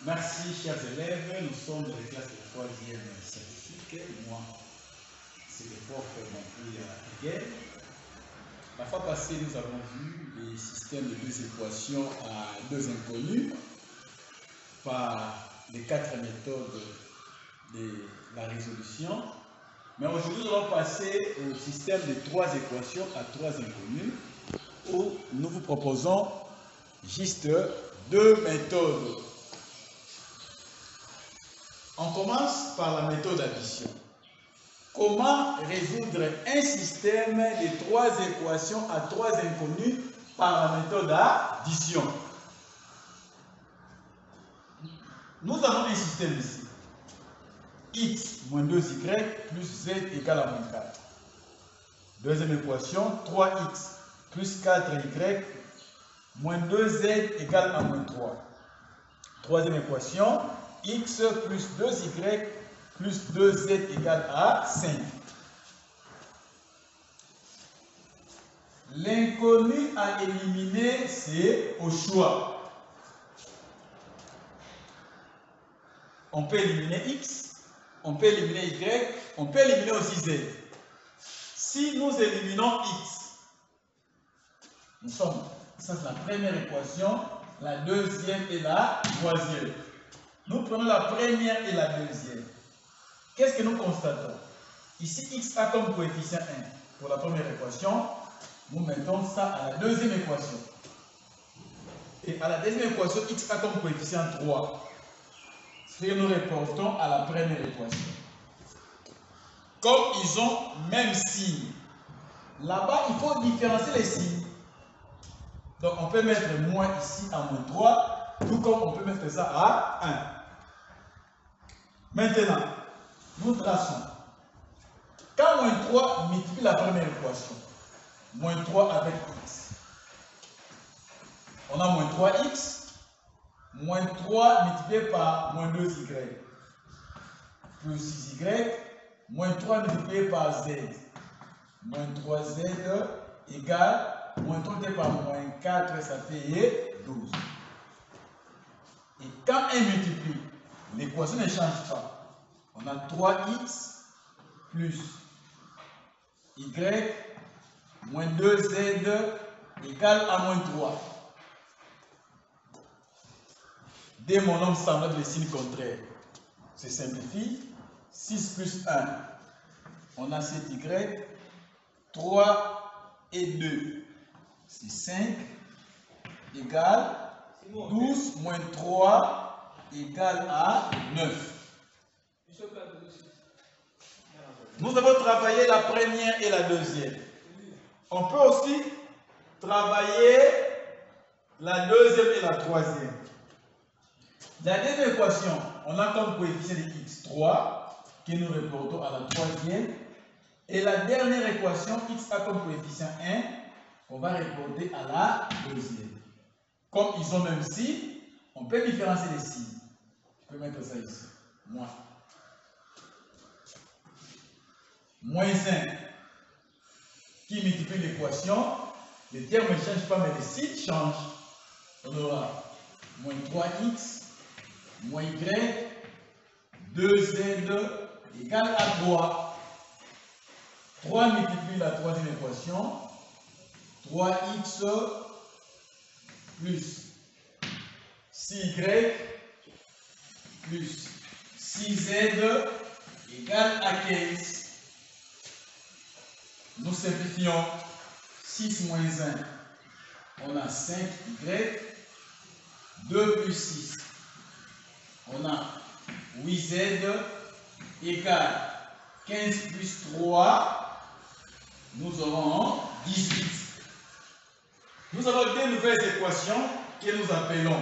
Merci, chers élèves. Nous sommes dans les classes de 3e scientifique. Moi, c'est le prof Mampouya Hegel. La fois passée, nous avons vu les systèmes de deux équations à deux inconnus par les 4 méthodes de la résolution. Mais aujourd'hui, nous allons passer au système de 3 équations à 3 inconnus où nous vous proposons juste 2 méthodes. On commence par la méthode d'addition. Comment résoudre un système de 3 équations à 3 inconnus par la méthode d'addition? Nous avons un système ici. X moins 2y plus z égale à moins 4. Deuxième équation, 3x plus 4y moins 2z égale à moins 3. Troisième équation, x plus 2y plus 2z égale à 5. L'inconnu à éliminer, c'est au choix. On peut éliminer x, on peut éliminer y, on peut éliminer aussi z. Si nous éliminons x, nous sommes, ça c'est la première équation, la deuxième et la troisième. Nous prenons la première et la deuxième. Qu'est-ce que nous constatons? Ici, x a comme coefficient 1 pour la première équation. Nous mettons ça à la deuxième équation. Et à la deuxième équation, x a comme coefficient 3. Ce que nous reportons à la première équation. Comme ils ont même signe, là-bas, il faut différencier les signes. Donc, on peut mettre moins ici à moins 3, tout comme on peut mettre ça à 1. Maintenant, nous traçons. Quand moins 3 multiplie la première équation, moins 3 avec x, on a moins 3x, moins 3 multiplié par moins 2y, plus 6y, moins 3 multiplié par z, moins 3z égale, moins 3 multiplié par moins 4, ça fait 12. Et quand on multiplie, l'équation ne change pas. On a 3x plus y moins 2z égale à moins 3. Dès mon nombre semblable, le signe contraire se simplifie. 6 plus 1, on a 7y. 3 et 2, c'est 5 égale 12 moins 3 égale à 9. Nous avons travaillé la première et la deuxième. On peut aussi travailler la deuxième et la troisième. La deuxième équation, on a comme coefficient de x 3, que nous reportons à la troisième. Et la dernière équation, x a comme coefficient 1, qu'on va reporter à la deuxième. Comme ils ont même signe, on peut différencier les signes. Je peux mettre ça ici. Moins 1 qui multiplie l'équation, les termes ne changent pas, mais les signes changent. On aura moins 3x, moins y, 2z égale à 3. 3 multiplie la troisième équation, 3x plus 6y plus 6z égale à 15. Nous simplifions. 6 moins 1, on a 5y. 2 plus 6, on a 8z égale 15 plus 3, nous aurons 18. Nous avons deux nouvelles équations que nous appelons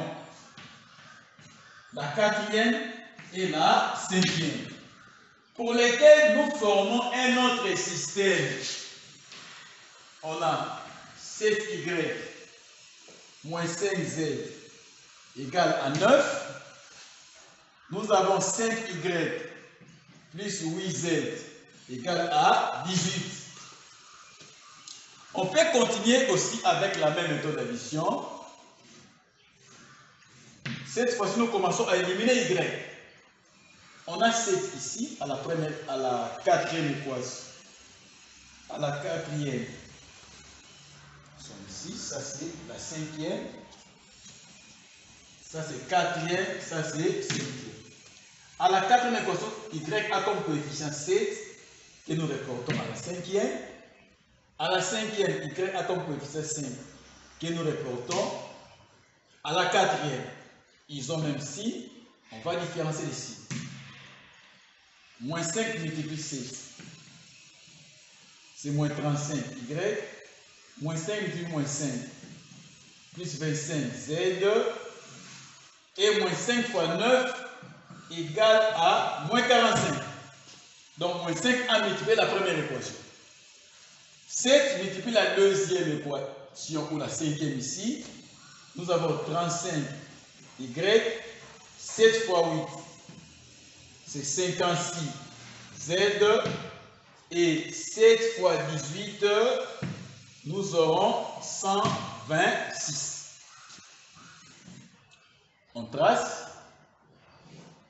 la quatrième et la cinquième, pour lesquelles nous formons un autre système. On a 7y moins 5z égale à 9. Nous avons 5y plus 8z égale à 18. On peut continuer aussi avec la même méthode d'addition. Cette fois-ci, nous commençons à éliminer Y. On a 7 ici, à la quatrième équation. À la quatrième. Ils sont ici, ça c'est la cinquième. Ça c'est quatrième, ça c'est cinquième. À la quatrième équation, Y a comme coefficient 7 que nous reportons à la cinquième. À la cinquième, Y a comme coefficient 5 que nous reportons à la quatrième. Ils ont même si, on va différencier les signes. Moins 5 multiplie 7. C'est moins 35. Y. Moins 5 multiplie moins 5. Plus 25. Z. Et moins 5 fois 9 égale à moins 45. Donc moins 5 a multiplié la première équation. 7 multiplie la deuxième équation ou la cinquième ici. Nous avons 35 Y. 7 fois 8. C'est 56 Z et 7 fois 18, nous aurons 126. On trace,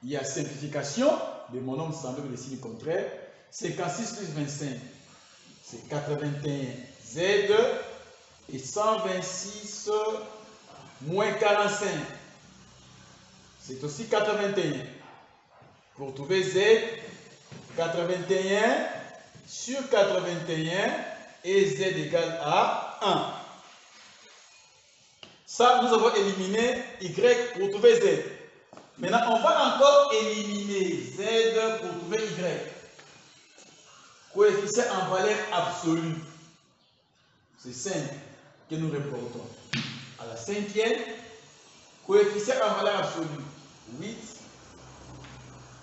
il y a simplification de mon nombre semblable de signe contraire. 56 plus 25, c'est 81 Z et 126 moins 45, c'est aussi 81. Pour trouver Z, 81 sur 81 et Z égale à 1. Ça, nous avons éliminé Y pour trouver Z. Maintenant, on va encore éliminer Z pour trouver Y. Coefficient en valeur absolue. C'est 5 que nous reportons. À la cinquième, coefficient en valeur absolue, 8.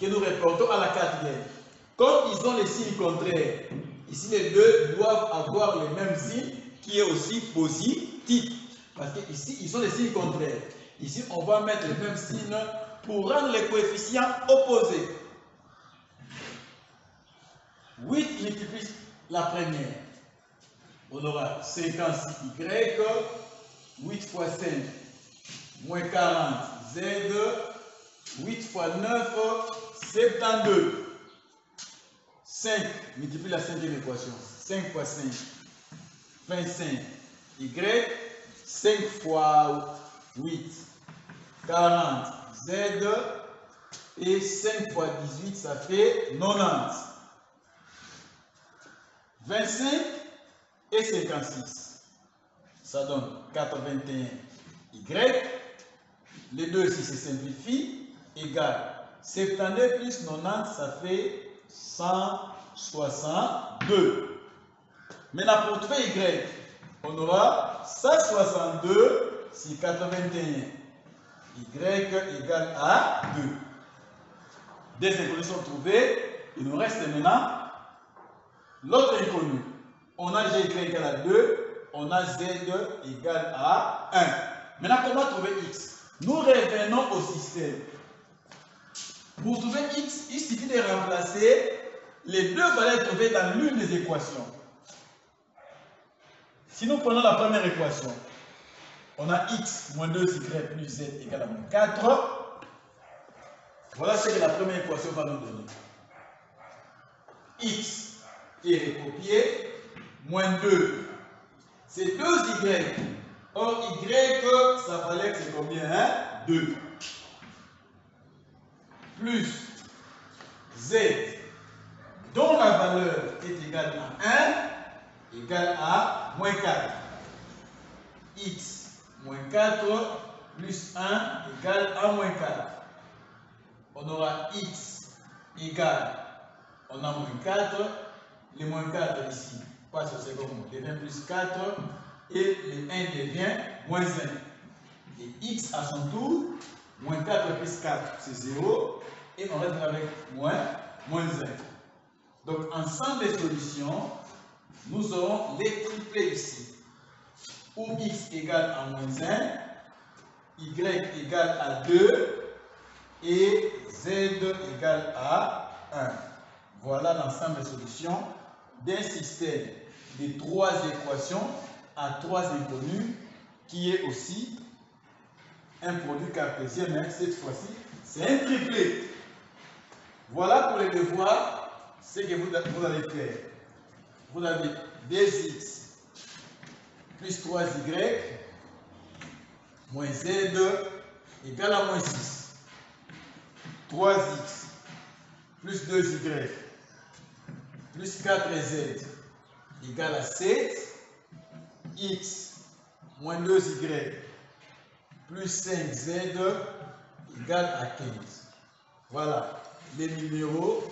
Que nous reportons à la quatrième. Comme ils ont les signes contraires, ici les deux doivent avoir le même signe qui est aussi positif. Parce qu'ici, ils ont les signes contraires. Ici, on va mettre le même signe pour rendre les coefficients opposés. 8 multiplie la première. On aura 56Y. 8 fois 5, moins 40 Z. 8 fois 9, 72. 5 multiplie la cinquième équation. 5 fois 5, 25. Y. 5 fois 8, 40. Z. Et 5 fois 18, ça fait 90. 25 et 56. Ça donne 81. Y. Les deux ici se simplifient. Égal 72 plus 90, ça fait 162. Maintenant, pour trouver Y, on aura 162 sur 81. Y égale à 2. Des inconnus sont trouvés. Il nous reste maintenant l'autre inconnu. On a G égale à 2. On a Z égale à 1. Maintenant, comment trouver X? Nous revenons au système. Pour trouver X, il suffit de remplacer les deux valeurs trouvées dans l'une des équations. Si nous prenons la première équation, on a X moins 2Y plus Z égale à moins 4. Voilà ce que la première équation va nous donner. X est recopié, moins 2, c'est 2Y. Or, Y, sa valeur c'est combien, hein? 2. Plus Z, dont la valeur est égale à 1, égale à moins 4. X moins 4 plus 1 égale à moins 4. On aura X égale, on a moins 4, le moins 4 ici passe au second mot, devient plus 4, et le 1 devient moins 1. Et X à son tour, moins 4 plus 4, c'est 0. Et on reste avec moins 1. Donc, ensemble des solutions, nous aurons les triplés ici. Où X égale à moins 1, Y égale à 2 et Z égale à 1. Voilà l'ensemble des solutions d'un système de 3 équations à 3 inconnus qui est aussi un produit cartésien, mais cette fois-ci, c'est un triplé. Voilà pour les devoirs, ce que vous allez faire. Vous avez 2x plus 3y moins z égale à moins 6. 3x plus 2y plus 4z égale à 7. X moins 2y plus 5z égale à 15. Voilà les numéros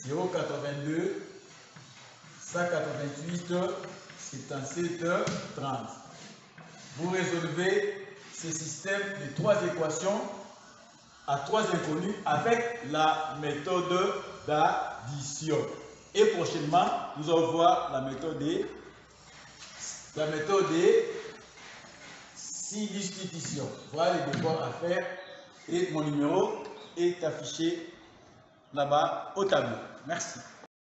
082, 188, 77, 30. Vous résolvez ce système de 3 équations à 3 inconnus avec la méthode d'addition. Et prochainement, nous allons voir la méthode de substitution. Voilà les devoirs à faire et mon numéro est affiché là-bas au tableau. Merci.